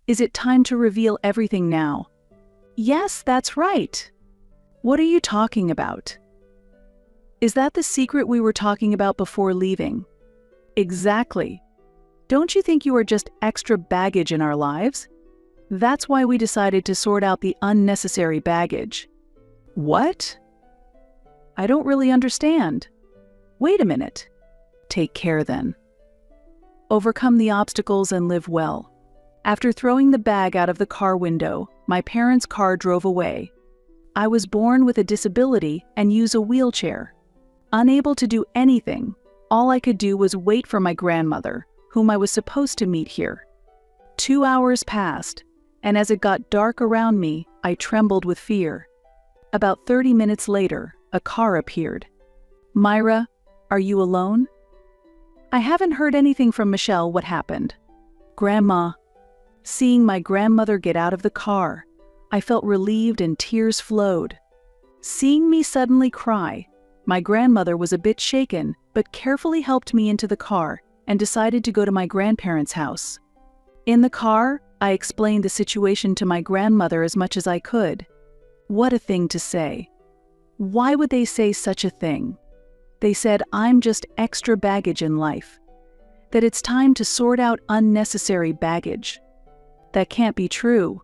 Is it time to reveal everything now? Yes, that's right. What are you talking about? Is that the secret we were talking about before leaving? Exactly. Don't you think you are just extra baggage in our lives? That's why we decided to sort out the unnecessary baggage. What? I don't really understand. Wait a minute. Take care then. Overcome the obstacles and live well. After throwing the bag out of the car window, my parents' car drove away. I was born with a disability and use a wheelchair. Unable to do anything, all I could do was wait for my grandmother, whom I was supposed to meet here. 2 hours passed, and as it got dark around me, I trembled with fear. About 30 minutes later, a car appeared. Myra, are you alone? I haven't heard anything from Michelle. What happened? Grandma. Seeing my grandmother get out of the car, I felt relieved and tears flowed. Seeing me suddenly cry, my grandmother was a bit shaken, but carefully helped me into the car and decided to go to my grandparents' house. In the car, I explained the situation to my grandmother as much as I could. What a thing to say. Why would they say such a thing? They said I'm just extra baggage in life, that it's time to sort out unnecessary baggage. That can't be true.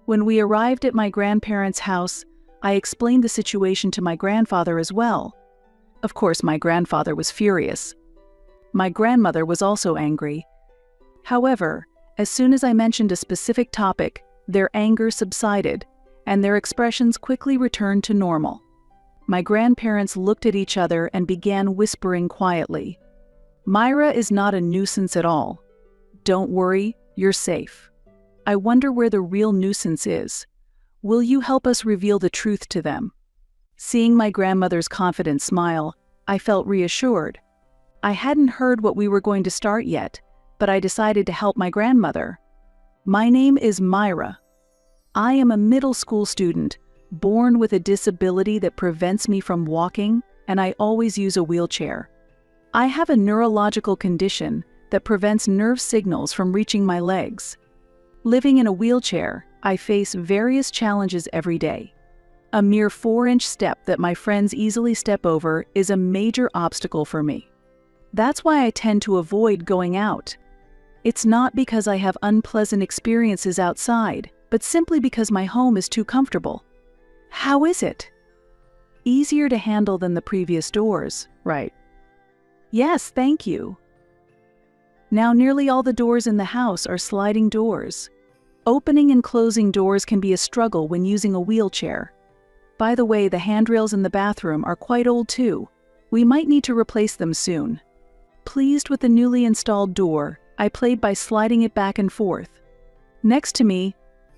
When we arrived at my grandparents' house, I explained the situation to my grandfather as well. Of course, my grandfather was furious. My grandmother was also angry. However, as soon as I mentioned a specific topic, their anger subsided, and their expressions quickly returned to normal. My grandparents looked at each other and began whispering quietly. Myra is not a nuisance at all. Don't worry, you're safe. I wonder where the real nuisance is. Will you help us reveal the truth to them? Seeing my grandmother's confident smile, I felt reassured. I hadn't heard what we were going to start yet, but I decided to help my grandmother. My name is Myra. I am a middle school student, born with a disability that prevents me from walking, and I always use a wheelchair. I have a neurological condition that prevents nerve signals from reaching my legs. Living in a wheelchair, I face various challenges every day. A mere 4-inch step that my friends easily step over is a major obstacle for me. That's why I tend to avoid going out. It's not because I have unpleasant experiences outside, but simply because my home is too comfortable. How is it? Easier to handle than the previous doors, right? Yes, thank you. Now nearly all the doors in the house are sliding doors. Opening and closing doors can be a struggle when using a wheelchair. By the way, the handrails in the bathroom are quite old too. We might need to replace them soon. Pleased with the newly installed door, I played by sliding it back and forth. Next to me,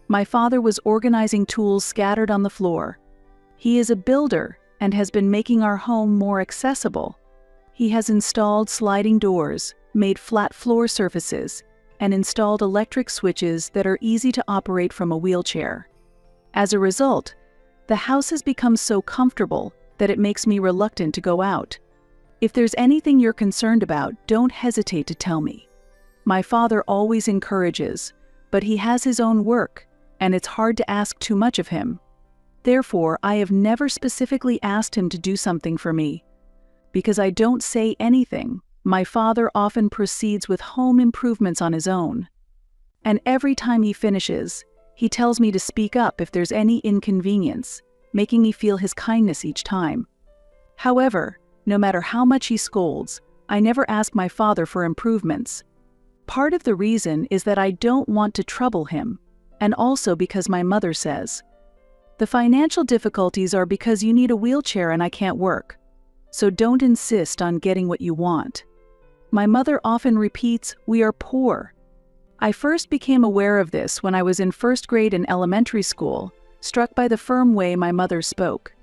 my father was organizing tools scattered on the floor. He is a builder and has been making our home more accessible. He has installed sliding doors, made flat floor surfaces, and installed electric switches that are easy to operate from a wheelchair. As a result, the house has become so comfortable that it makes me reluctant to go out. If there's anything you're concerned about, don't hesitate to tell me. My father always encourages, but he has his own work, and it's hard to ask too much of him. Therefore, I have never specifically asked him to do something for me. Because I don't say anything, my father often proceeds with home improvements on his own. And every time he finishes, he tells me to speak up if there's any inconvenience, making me feel his kindness each time. However, no matter how much he scolds, I never ask my father for improvements. Part of the reason is that I don't want to trouble him, and also because my mother says, "The financial difficulties are because you need a wheelchair and I can't work. So don't insist on getting what you want." My mother often repeats, "We are poor." I first became aware of this when I was in first grade in elementary school, struck by the firm way my mother spoke.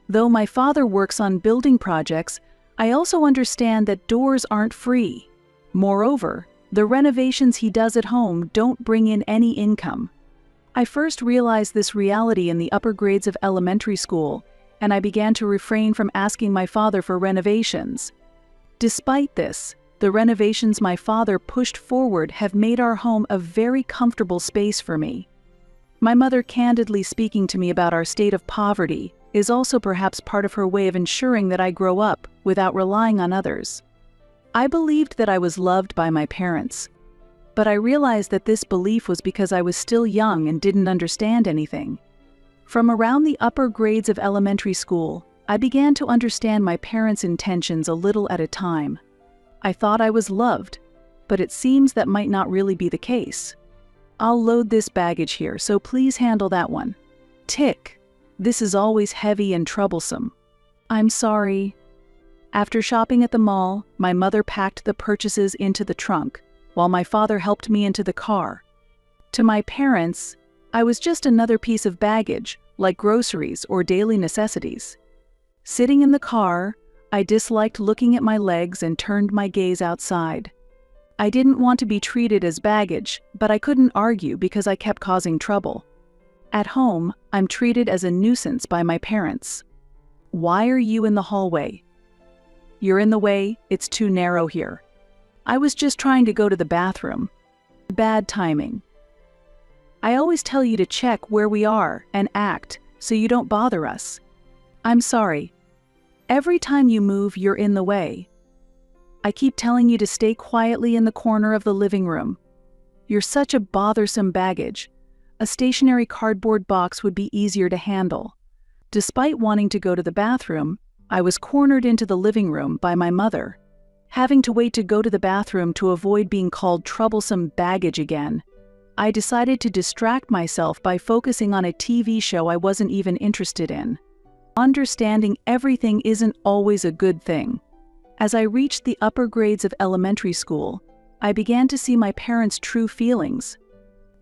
Though my father works on building projects, I also understand that doors aren't free. Moreover, the renovations he does at home don't bring in any income. I first realized this reality in the upper grades of elementary school, and I began to refrain from asking my father for renovations. Despite this, The renovations my father pushed forward have made our home a very comfortable space for me. My mother candidly speaking to me about our state of poverty is also perhaps part of her way of ensuring that I grow up without relying on others. I believed that I was loved by my parents, but I realized that this belief was because I was still young and didn't understand anything. From around the upper grades of elementary school, I began to understand my parents' intentions a little at a time. I thought I was loved, but it seems that might not really be the case. I'll load this baggage here, so please handle that one. Tick. This is always heavy and troublesome. I'm sorry. After shopping at the mall, my mother packed the purchases into the trunk, while my father helped me into the car. To my parents, I was just another piece of baggage, like groceries or daily necessities. Sitting in the car, I disliked looking at my legs and turned my gaze outside. I didn't want to be treated as baggage, but I couldn't argue because I kept causing trouble. At home, I'm treated as a nuisance by my parents. Why are you in the hallway? You're in the way, it's too narrow here. I was just trying to go to the bathroom. Bad timing. I always tell you to check where we are and act so you don't bother us. I'm sorry. Every time you move, you're in the way. I keep telling you to stay quietly in the corner of the living room. You're such a bothersome baggage. A stationary cardboard box would be easier to handle. Despite wanting to go to the bathroom, I was cornered into the living room by my mother. Having to wait to go to the bathroom to avoid being called troublesome baggage again, I decided to distract myself by focusing on a TV show I wasn't even interested in. Understanding everything isn't always a good thing. As I reached the upper grades of elementary school, I began to see my parents' true feelings.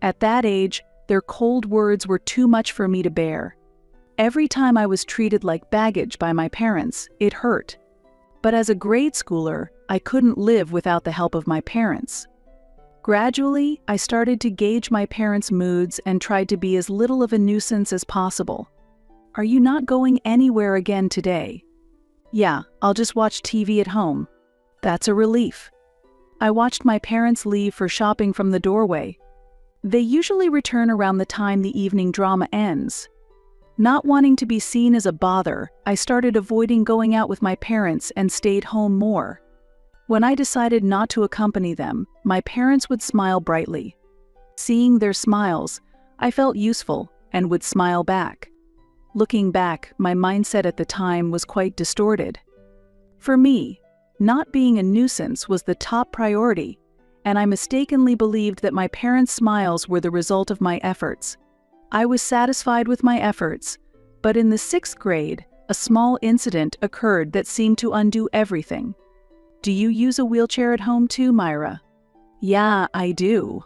At that age, their cold words were too much for me to bear. Every time I was treated like baggage by my parents, it hurt. But as a grade schooler, I couldn't live without the help of my parents. Gradually, I started to gauge my parents' moods and tried to be as little of a nuisance as possible. Are you not going anywhere again today? Yeah, I'll just watch TV at home. That's a relief. I watched my parents leave for shopping from the doorway. They usually return around the time the evening drama ends. Not wanting to be seen as a bother, I started avoiding going out with my parents and stayed home more. When I decided not to accompany them, my parents would smile brightly. Seeing their smiles, I felt useful and would smile back. Looking back, my mindset at the time was quite distorted. For me, not being a nuisance was the top priority, and I mistakenly believed that my parents' smiles were the result of my efforts. I was satisfied with my efforts, but in the 6th grade, a small incident occurred that seemed to undo everything. Do you use a wheelchair at home too, Myra? Yeah, I do.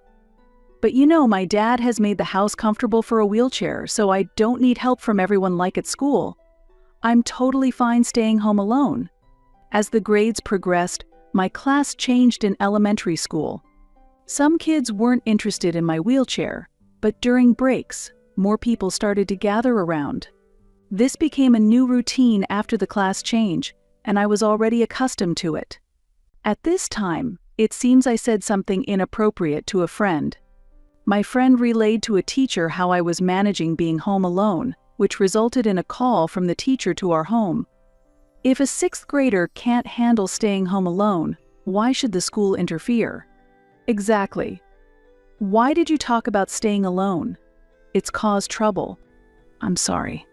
But you know, my dad has made the house comfortable for a wheelchair, so I don't need help from everyone like at school. I'm totally fine staying home alone. As the grades progressed, my class changed in elementary school. Some kids weren't interested in my wheelchair, but during breaks, more people started to gather around. This became a new routine after the class change, and I was already accustomed to it. At this time, it seems I said something inappropriate to a friend. My friend relayed to a teacher how I was managing being home alone, which resulted in a call from the teacher to our home. If a 6th grader can't handle staying home alone, why should the school interfere? Exactly. Why did you talk about staying alone? It's caused trouble. I'm sorry.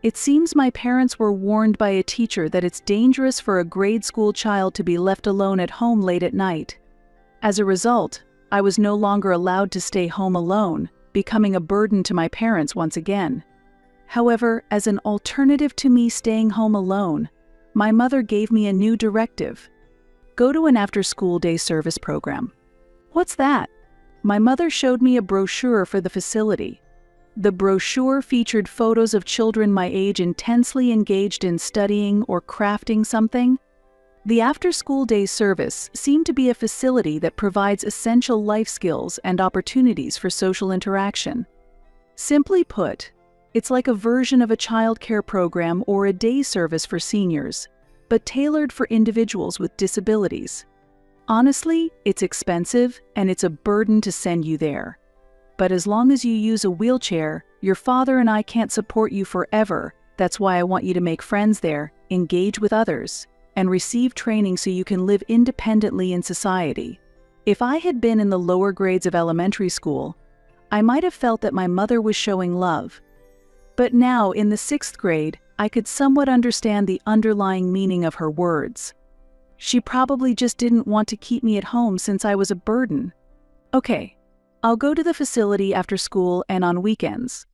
It seems my parents were warned by a teacher that it's dangerous for a grade school child to be left alone at home late at night. As a result, I was no longer allowed to stay home alone, becoming a burden to my parents once again. However, as an alternative to me staying home alone, my mother gave me a new directive. Go to an after-school day service program. What's that? My mother showed me a brochure for the facility. The brochure featured photos of children my age intensely engaged in studying or crafting something. The after-school day service seemed to be a facility that provides essential life skills and opportunities for social interaction. Simply put, it's like a version of a childcare program or a day service for seniors, but tailored for individuals with disabilities. Honestly, it's expensive and it's a burden to send you there. But as long as you use a wheelchair, your father and I can't support you forever. That's why I want you to make friends there, engage with others, and receive training so you can live independently in society. If I had been in the lower grades of elementary school, I might have felt that my mother was showing love. But now, in the 6th grade, I could somewhat understand the underlying meaning of her words. She probably just didn't want to keep me at home since I was a burden. Okay, I'll go to the facility after school and on weekends.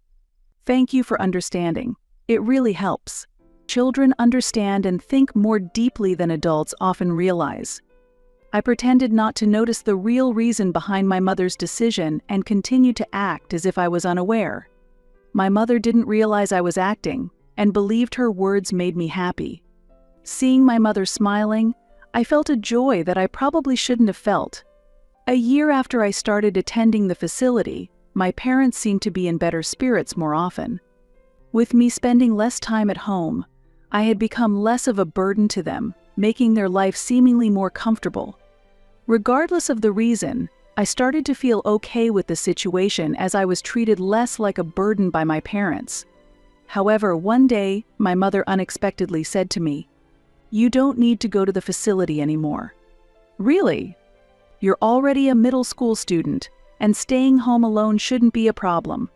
Thank you for understanding. It really helps. Children understand and think more deeply than adults often realize. I pretended not to notice the real reason behind my mother's decision and continued to act as if I was unaware. My mother didn't realize I was acting and believed her words made me happy. Seeing my mother smiling, I felt a joy that I probably shouldn't have felt. A year after I started attending the facility, my parents seemed to be in better spirits more often. With me spending less time at home, I had become less of a burden to them, making their life seemingly more comfortable. Regardless of the reason, I started to feel okay with the situation as I was treated less like a burden by my parents. However, one day, my mother unexpectedly said to me, "You don't need to go to the facility anymore." Really? You're already a middle school student, and staying home alone shouldn't be a problem.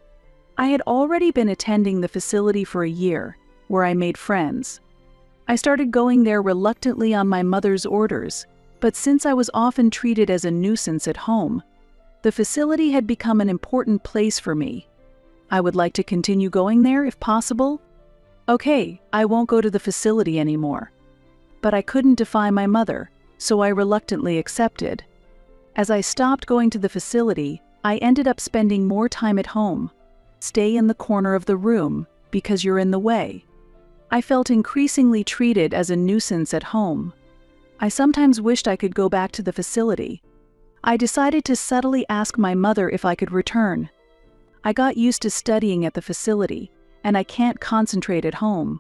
I had already been attending the facility for a year, where I made friends. I started going there reluctantly on my mother's orders, but since I was often treated as a nuisance at home, the facility had become an important place for me. I would like to continue going there if possible. Okay, I won't go to the facility anymore. But I couldn't defy my mother, so I reluctantly accepted. As I stopped going to the facility, I ended up spending more time at home. Stay in the corner of the room, because you're in the way. I felt increasingly treated as a nuisance at home. I sometimes wished I could go back to the facility. I decided to subtly ask my mother if I could return. I got used to studying at the facility, and I can't concentrate at home.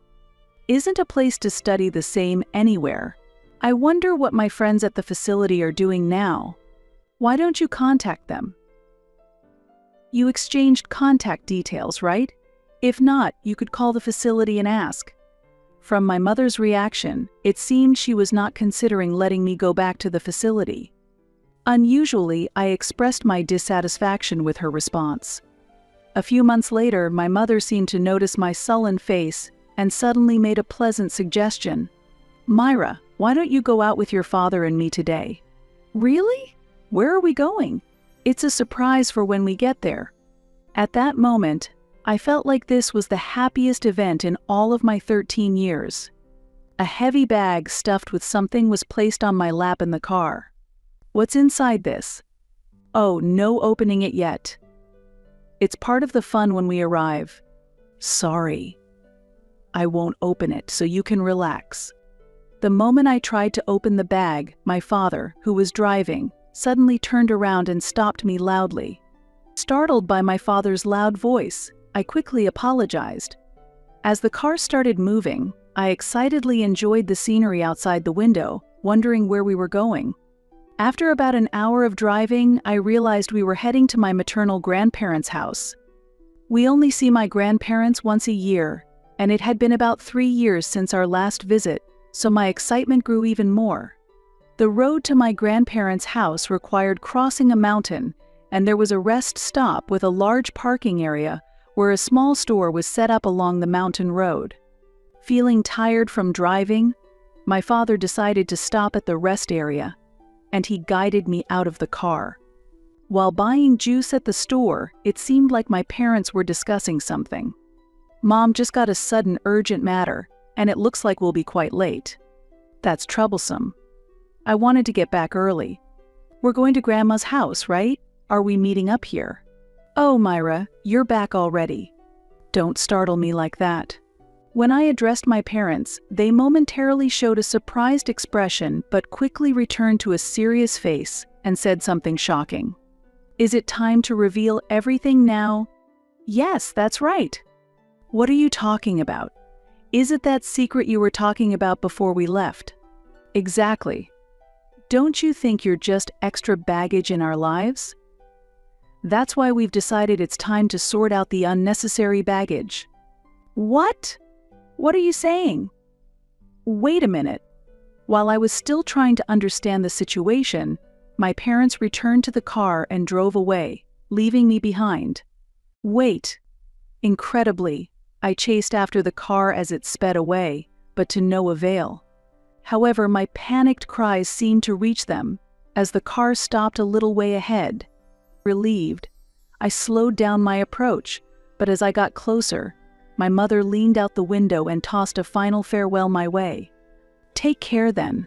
Isn't a place to study the same anywhere? I wonder what my friends at the facility are doing now. Why don't you contact them? You exchanged contact details, right? If not, you could call the facility and ask. From my mother's reaction, it seemed she was not considering letting me go back to the facility. Unusually, I expressed my dissatisfaction with her response. A few months later, my mother seemed to notice my sullen face and suddenly made a pleasant suggestion. "Myra, why don't you go out with your father and me today?" "Really? Where are we going?" "It's a surprise for when we get there." At that moment, I felt like this was the happiest event in all of my 13 years. A heavy bag stuffed with something was placed on my lap in the car. "What's inside this?" "Oh, no opening it yet. It's part of the fun when we arrive." "Sorry. I won't open it so you can relax." The moment I tried to open the bag, my father, who was driving, suddenly turned around and stopped me loudly. Startled by my father's loud voice, I quickly apologized. As the car started moving, I excitedly enjoyed the scenery outside the window, wondering where we were going. After about an hour of driving, I realized we were heading to my maternal grandparents' house. We only see my grandparents once a year, and it had been about 3 years since our last visit, so my excitement grew even more. The road to my grandparents' house required crossing a mountain, and there was a rest stop with a large parking area where a small store was set up along the mountain road. Feeling tired from driving, my father decided to stop at the rest area, and he guided me out of the car. While buying juice at the store, it seemed like my parents were discussing something. "Mom just got a sudden urgent matter, and it looks like we'll be quite late." "That's troublesome. I wanted to get back early." "We're going to Grandma's house, right? Are we meeting up here?" "Oh, Myra, you're back already." Don't startle me like that. When I addressed my parents, they momentarily showed a surprised expression but quickly returned to a serious face and said something shocking. "Is it time to reveal everything now?" "Yes, that's right." "What are you talking about? Is it that secret you were talking about before we left?" "Exactly." Don't you think you're just extra baggage in our lives? That's why we've decided it's time to sort out the unnecessary baggage. What? What are you saying? Wait a minute. While I was still trying to understand the situation, my parents returned to the car and drove away, leaving me behind. Wait. Incredibly, I chased after the car as it sped away, but to no avail. However, my panicked cries seemed to reach them, as the car stopped a little way ahead. Relieved, I slowed down my approach, but as I got closer, my mother leaned out the window and tossed a final farewell my way. "Take care then.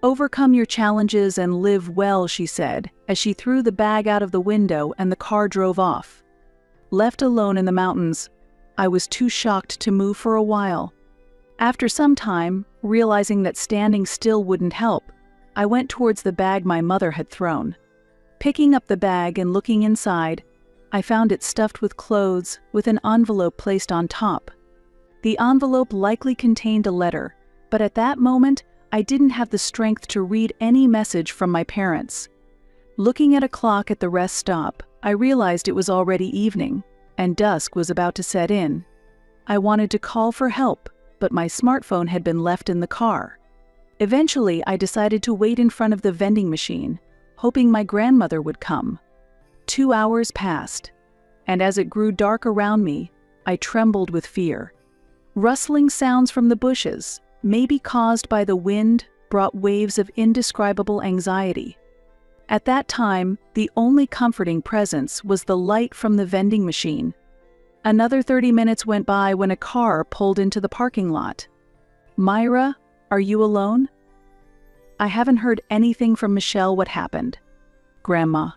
Overcome your challenges and live well," she said, as she threw the bag out of the window and the car drove off. Left alone in the mountains, I was too shocked to move for a while. After some time, realizing that standing still wouldn't help, I went towards the bag my mother had thrown. Picking up the bag and looking inside, I found it stuffed with clothes, with an envelope placed on top. The envelope likely contained a letter, but at that moment, I didn't have the strength to read any message from my parents. Looking at a clock at the rest stop, I realized it was already evening, and dusk was about to set in. I wanted to call for help, but my smartphone had been left in the car. Eventually, I decided to wait in front of the vending machine, hoping my grandmother would come. 2 hours passed, and as it grew dark around me, I trembled with fear. Rustling sounds from the bushes, maybe caused by the wind, brought waves of indescribable anxiety. At that time, the only comforting presence was the light from the vending machine. Another 30 minutes went by when a car pulled into the parking lot. "Myra, are you alone?" "I haven't heard anything from Michelle. What happened?" "Grandma."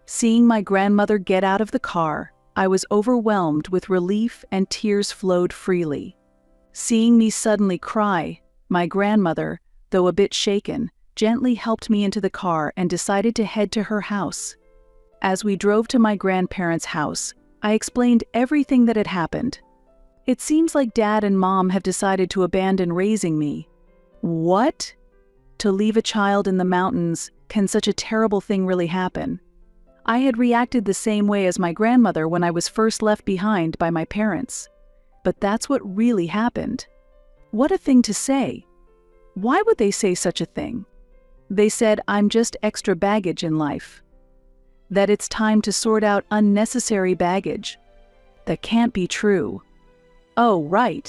Seeing my grandmother get out of the car, I was overwhelmed with relief and tears flowed freely. Seeing me suddenly cry, my grandmother, though a bit shaken, gently helped me into the car and decided to head to her house. As we drove to my grandparents' house, I explained everything that had happened. "It seems like Dad and Mom have decided to abandon raising me." "What? To leave a child in the mountains, can such a terrible thing really happen?" I had reacted the same way as my grandmother when I was first left behind by my parents. But that's what really happened. What a thing to say. Why would they say such a thing? They said I'm just extra baggage in life. That it's time to sort out unnecessary baggage. That can't be true. Oh, right.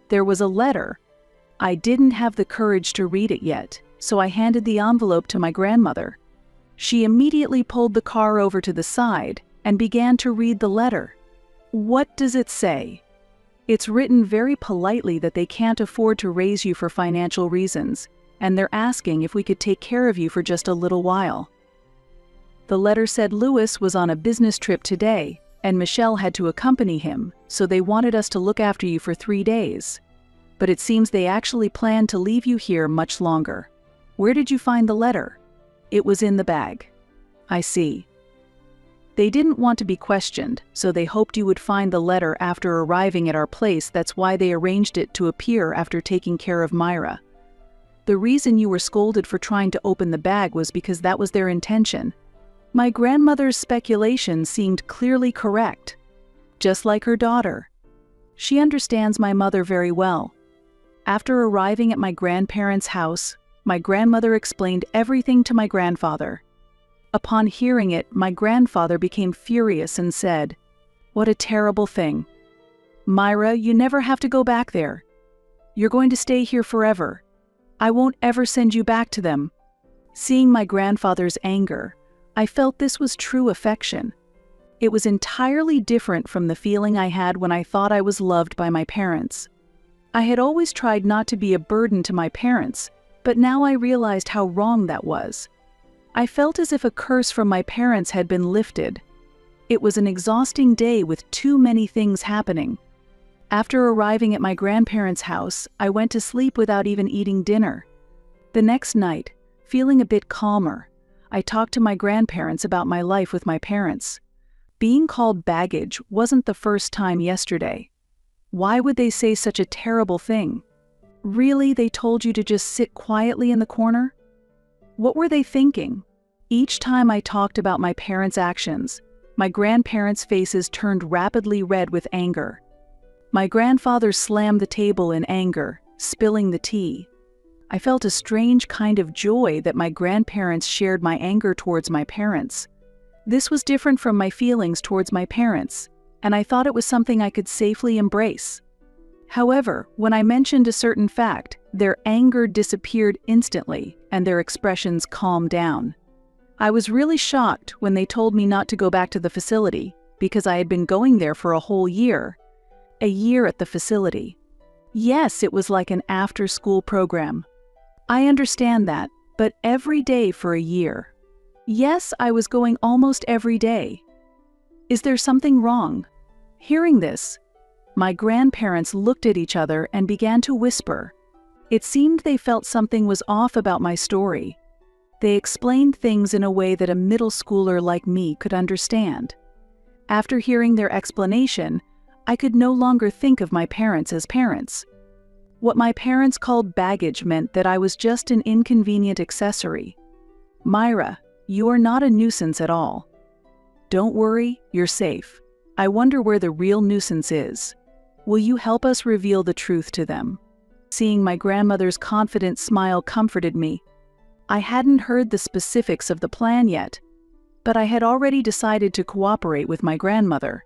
There was a letter. I didn't have the courage to read it yet, so I handed the envelope to my grandmother. She immediately pulled the car over to the side and began to read the letter. What does it say? It's written very politely that they can't afford to raise you for financial reasons, and they're asking if we could take care of you for just a little while. The letter said Louis was on a business trip today, and Michelle had to accompany him, so they wanted us to look after you for 3 days. But it seems they actually planned to leave you here much longer. Where did you find the letter? It was in the bag. I see. They didn't want to be questioned, so they hoped you would find the letter after arriving at our place. That's why they arranged it to appear after taking care of Myra. The reason you were scolded for trying to open the bag was because that was their intention. My grandmother's speculation seemed clearly correct. Just like her daughter. She understands my mother very well. After arriving at my grandparents' house, my grandmother explained everything to my grandfather. Upon hearing it, my grandfather became furious and said, "What a terrible thing. Myra, you never have to go back there. You're going to stay here forever. I won't ever send you back to them." Seeing my grandfather's anger, I felt this was true affection. It was entirely different from the feeling I had when I thought I was loved by my parents. I had always tried not to be a burden to my parents, but now I realized how wrong that was. I felt as if a curse from my parents had been lifted. It was an exhausting day with too many things happening. After arriving at my grandparents' house, I went to sleep without even eating dinner. The next night, feeling a bit calmer, I talked to my grandparents about my life with my parents. Being called baggage wasn't the first time yesterday. Why would they say such a terrible thing? Really, they told you to just sit quietly in the corner? What were they thinking? Each time I talked about my parents' actions, my grandparents' faces turned rapidly red with anger. My grandfather slammed the table in anger, spilling the tea. I felt a strange kind of joy that my grandparents shared my anger towards my parents. This was different from my feelings towards my parents, and I thought it was something I could safely embrace. However, when I mentioned a certain fact, their anger disappeared instantly and their expressions calmed down. I was really shocked when they told me not to go back to the facility because I had been going there for a whole year. A year at the facility. Yes, it was like an after-school program. I understand that, but every day for a year. Yes, I was going almost every day. Is there something wrong? Hearing this, my grandparents looked at each other and began to whisper. It seemed they felt something was off about my story. They explained things in a way that a middle schooler like me could understand. After hearing their explanation, I could no longer think of my parents as parents. What my parents called baggage meant that I was just an inconvenient accessory. Myra, you are not a nuisance at all. Don't worry, you're safe. I wonder where the real nuisance is. Will you help us reveal the truth to them? Seeing my grandmother's confident smile comforted me. I hadn't heard the specifics of the plan yet, but I had already decided to cooperate with my grandmother.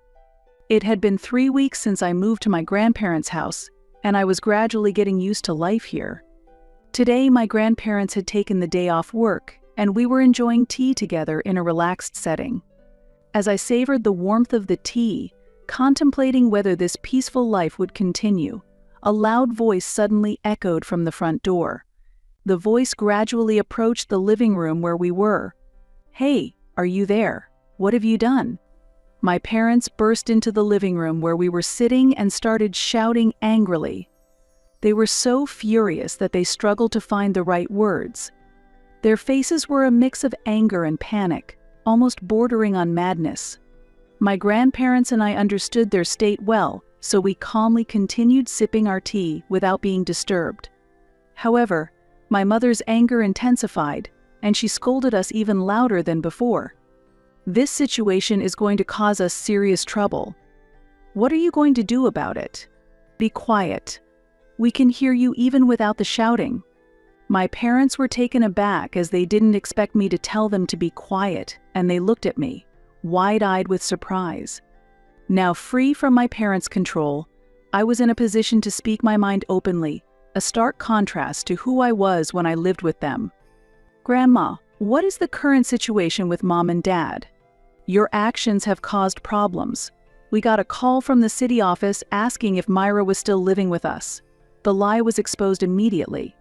It had been 3 weeks since I moved to my grandparents' house, and I was gradually getting used to life here. Today, my grandparents had taken the day off work, and we were enjoying tea together in a relaxed setting. As I savored the warmth of the tea, contemplating whether this peaceful life would continue, a loud voice suddenly echoed from the front door. The voice gradually approached the living room where we were. "Hey, are you there? What have you done?" My parents burst into the living room where we were sitting and started shouting angrily. They were so furious that they struggled to find the right words. Their faces were a mix of anger and panic, almost bordering on madness. My grandparents and I understood their state well, so we calmly continued sipping our tea without being disturbed. However, my mother's anger intensified, and she scolded us even louder than before. "This situation is going to cause us serious trouble. What are you going to do about it? Be quiet. We can hear you even without the shouting." My parents were taken aback as they didn't expect me to tell them to be quiet, and they looked at me, wide-eyed with surprise. Now free from my parents' control, I was in a position to speak my mind openly, a stark contrast to who I was when I lived with them. "Grandma, what is the current situation with Mom and Dad? Your actions have caused problems. We got a call from the city office asking if Myra was still living with us. The lie was exposed immediately."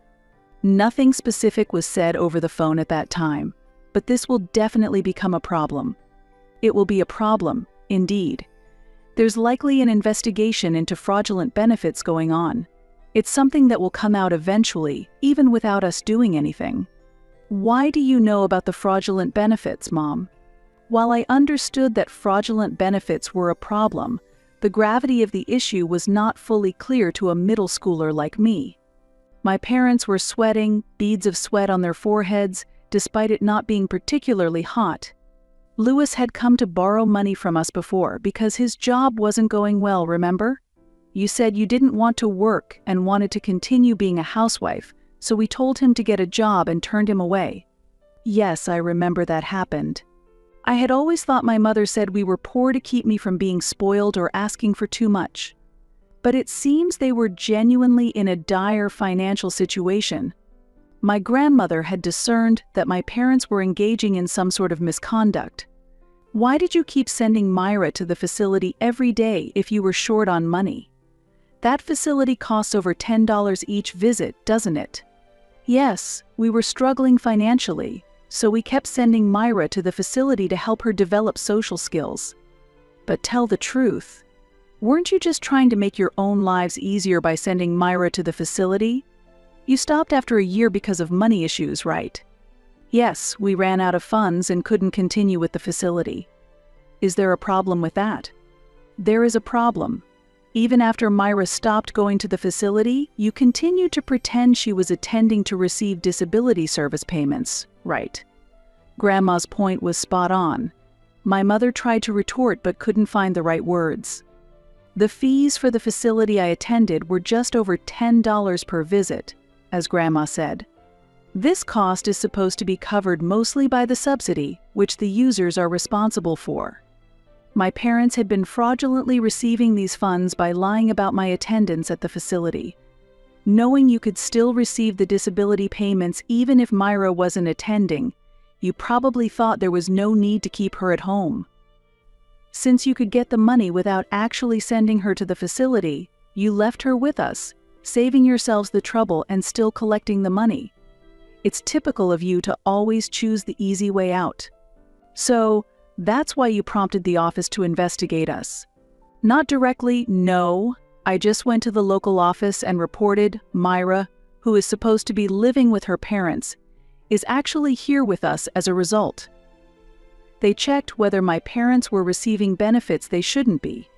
Nothing specific was said over the phone at that time, but this will definitely become a problem. It will be a problem, indeed. There's likely an investigation into fraudulent benefits going on. It's something that will come out eventually, even without us doing anything. "Why do you know about the fraudulent benefits, Mom?" While I understood that fraudulent benefits were a problem, the gravity of the issue was not fully clear to a middle schooler like me. My parents were sweating, beads of sweat on their foreheads, despite it not being particularly hot. Lewis had come to borrow money from us before because his job wasn't going well, remember? You said you didn't want to work and wanted to continue being a housewife, so we told him to get a job and turned him away. Yes, I remember that happened. I had always thought my mother said we were poor to keep me from being spoiled or asking for too much. But it seems they were genuinely in a dire financial situation. My grandmother had discerned that my parents were engaging in some sort of misconduct. "Why did you keep sending Myra to the facility every day if you were short on money? That facility costs over $10 each visit, doesn't it?" "Yes, we were struggling financially, so we kept sending Myra to the facility to help her develop social skills." But tell the truth. Weren't you just trying to make your own lives easier by sending Myra to the facility? You stopped after a year because of money issues, right? Yes, we ran out of funds and couldn't continue with the facility. Is there a problem with that? There is a problem. Even after Myra stopped going to the facility, you continued to pretend she was attending to receive disability service payments, right? Grandma's point was spot on. My mother tried to retort but couldn't find the right words. The fees for the facility I attended were just over $10 per visit, as Grandma said. This cost is supposed to be covered mostly by the subsidy, which the users are responsible for. My parents had been fraudulently receiving these funds by lying about my attendance at the facility. Knowing you could still receive the disability payments even if Myra wasn't attending, you probably thought there was no need to keep her at home. Since you could get the money without actually sending her to the facility, you left her with us, saving yourselves the trouble and still collecting the money. It's typical of you to always choose the easy way out. So, that's why you prompted the office to investigate us. Not directly, no. I just went to the local office and reported Myra, who is supposed to be living with her parents, is actually here with us as a result. They checked whether my parents were receiving benefits they shouldn't be.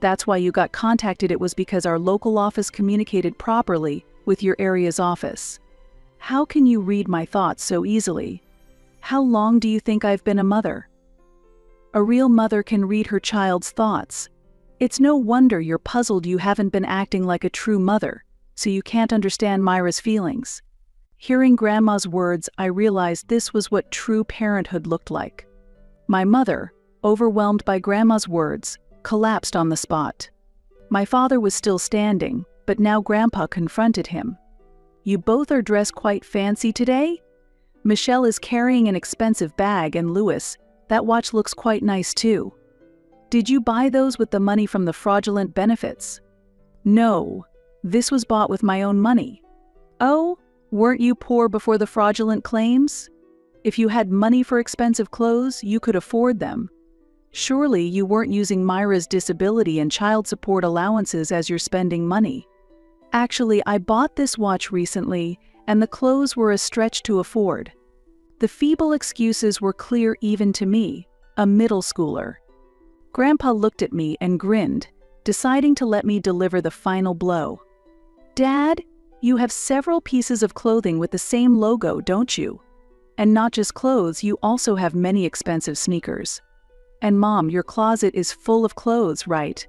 That's why you got contacted. It was because our local office communicated properly with your area's office. How can you read my thoughts so easily? How long do you think I've been a mother? A real mother can read her child's thoughts. It's no wonder you're puzzled you haven't been acting like a true mother, so you can't understand Myra's feelings. Hearing Grandma's words, I realized this was what true parenthood looked like. My mother, overwhelmed by Grandma's words, collapsed on the spot. My father was still standing, but now Grandpa confronted him. You both are dressed quite fancy today? Michelle is carrying an expensive bag, and Louis, that watch looks quite nice too. Did you buy those with the money from the fraudulent benefits? No, this was bought with my own money. Oh, weren't you poor before the fraudulent claims? If you had money for expensive clothes, you could afford them. Surely you weren't using Myra's disability and child support allowances as your spending money. Actually, I bought this watch recently, and the clothes were a stretch to afford. The feeble excuses were clear even to me, a middle schooler. Grandpa looked at me and grinned, deciding to let me deliver the final blow. Dad, you have several pieces of clothing with the same logo, don't you? And not just clothes, you also have many expensive sneakers. And Mom, your closet is full of clothes, right?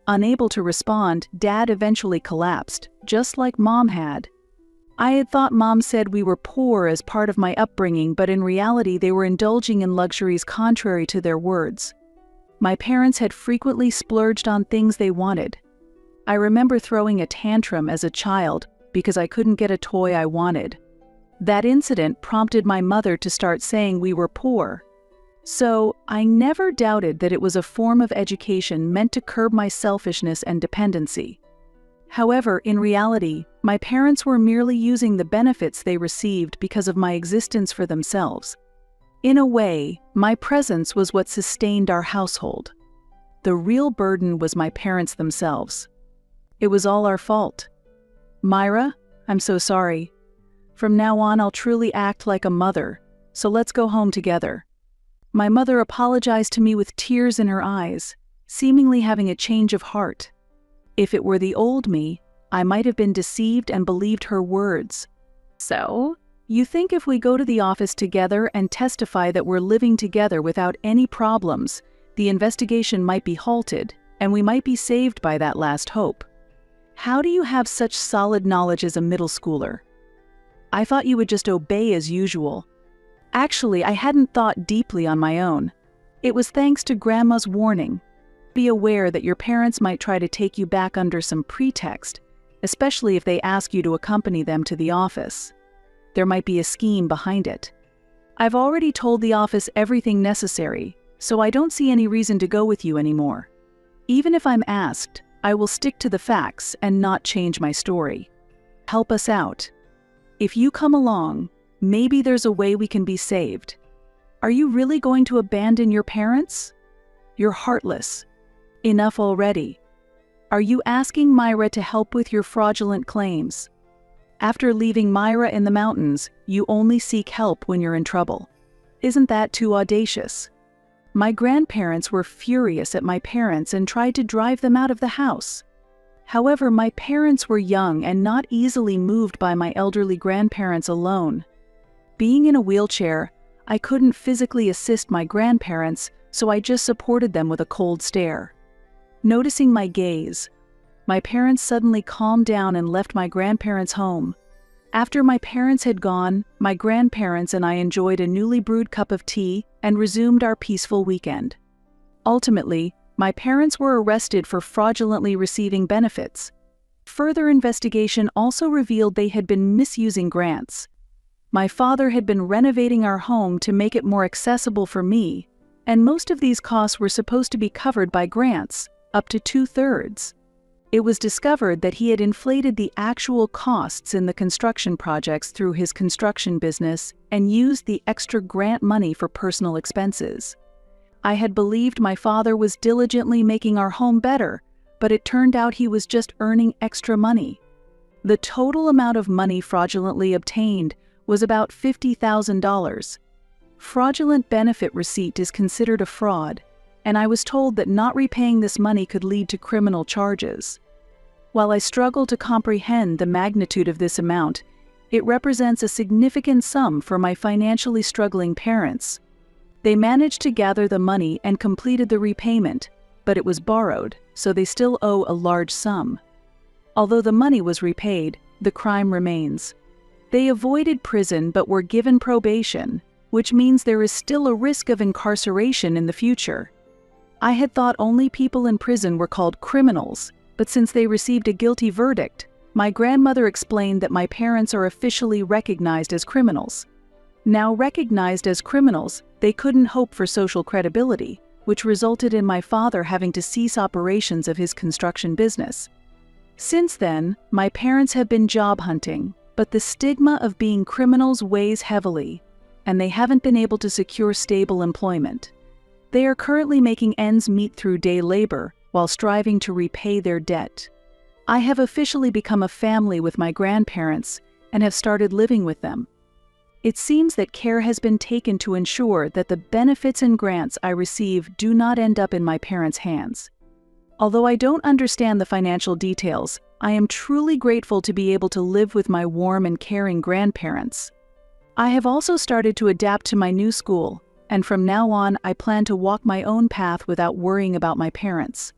Unable to respond, Dad eventually collapsed, just like Mom had. I had thought Mom said we were poor as part of my upbringing, but in reality they were indulging in luxuries contrary to their words. My parents had frequently splurged on things they wanted. I remember throwing a tantrum as a child because I couldn't get a toy I wanted. That incident prompted my mother to start saying we were poor. So, I never doubted that it was a form of education meant to curb my selfishness and dependency. However, in reality, my parents were merely using the benefits they received because of my existence for themselves. In a way, my presence was what sustained our household. The real burden was my parents themselves. It was all our fault. Myra, I'm so sorry. From now on, I'll truly act like a mother, so let's go home together. My mother apologized to me with tears in her eyes, seemingly having a change of heart. If it were the old me, I might have been deceived and believed her words. So, you think if we go to the office together and testify that we're living together without any problems, the investigation might be halted, and we might be saved by that last hope? How do you have such solid knowledge as a middle schooler? I thought you would just obey as usual. Actually, I hadn't thought deeply on my own. It was thanks to Grandma's warning. Be aware that your parents might try to take you back under some pretext, especially if they ask you to accompany them to the office. There might be a scheme behind it. I've already told the office everything necessary, so I don't see any reason to go with you anymore. Even if I'm asked, I will stick to the facts and not change my story. Help us out. If you come along, maybe there's a way we can be saved. Are you really going to abandon your parents? You're heartless. Enough already. Are you asking Myra to help with your fraudulent claims? After leaving Myra in the mountains, you only seek help when you're in trouble. Isn't that too audacious? My grandparents were furious at my parents and tried to drive them out of the house. However, my parents were young and not easily moved by my elderly grandparents alone. Being in a wheelchair, I couldn't physically assist my grandparents, so I just supported them with a cold stare. Noticing my gaze, my parents suddenly calmed down and left my grandparents' home. After my parents had gone, my grandparents and I enjoyed a newly brewed cup of tea and resumed our peaceful weekend. Ultimately, my parents were arrested for fraudulently receiving benefits. Further investigation also revealed they had been misusing grants. My father had been renovating our home to make it more accessible for me, and most of these costs were supposed to be covered by grants, up to 2/3. It was discovered that he had inflated the actual costs in the construction projects through his construction business and used the extra grant money for personal expenses. I had believed my father was diligently making our home better, but it turned out he was just earning extra money. The total amount of money fraudulently obtained was about $50,000. Fraudulent benefit receipt is considered a fraud, and I was told that not repaying this money could lead to criminal charges. While I struggle to comprehend the magnitude of this amount, it represents a significant sum for my financially struggling parents. They managed to gather the money and completed the repayment, but it was borrowed, so they still owe a large sum. Although the money was repaid, the crime remains. They avoided prison but were given probation, which means there is still a risk of incarceration in the future. I had thought only people in prison were called criminals, but since they received a guilty verdict, my grandmother explained that my parents are officially recognized as criminals. Now recognized as criminals, they couldn't hope for social credibility, which resulted in my father having to cease operations of his construction business. Since then, my parents have been job hunting, but the stigma of being criminals weighs heavily, and they haven't been able to secure stable employment. They are currently making ends meet through day labor, while striving to repay their debt. I have officially become a family with my grandparents and have started living with them. It seems that care has been taken to ensure that the benefits and grants I receive do not end up in my parents' hands. Although I don't understand the financial details, I am truly grateful to be able to live with my warm and caring grandparents. I have also started to adapt to my new school, and from now on I plan to walk my own path without worrying about my parents.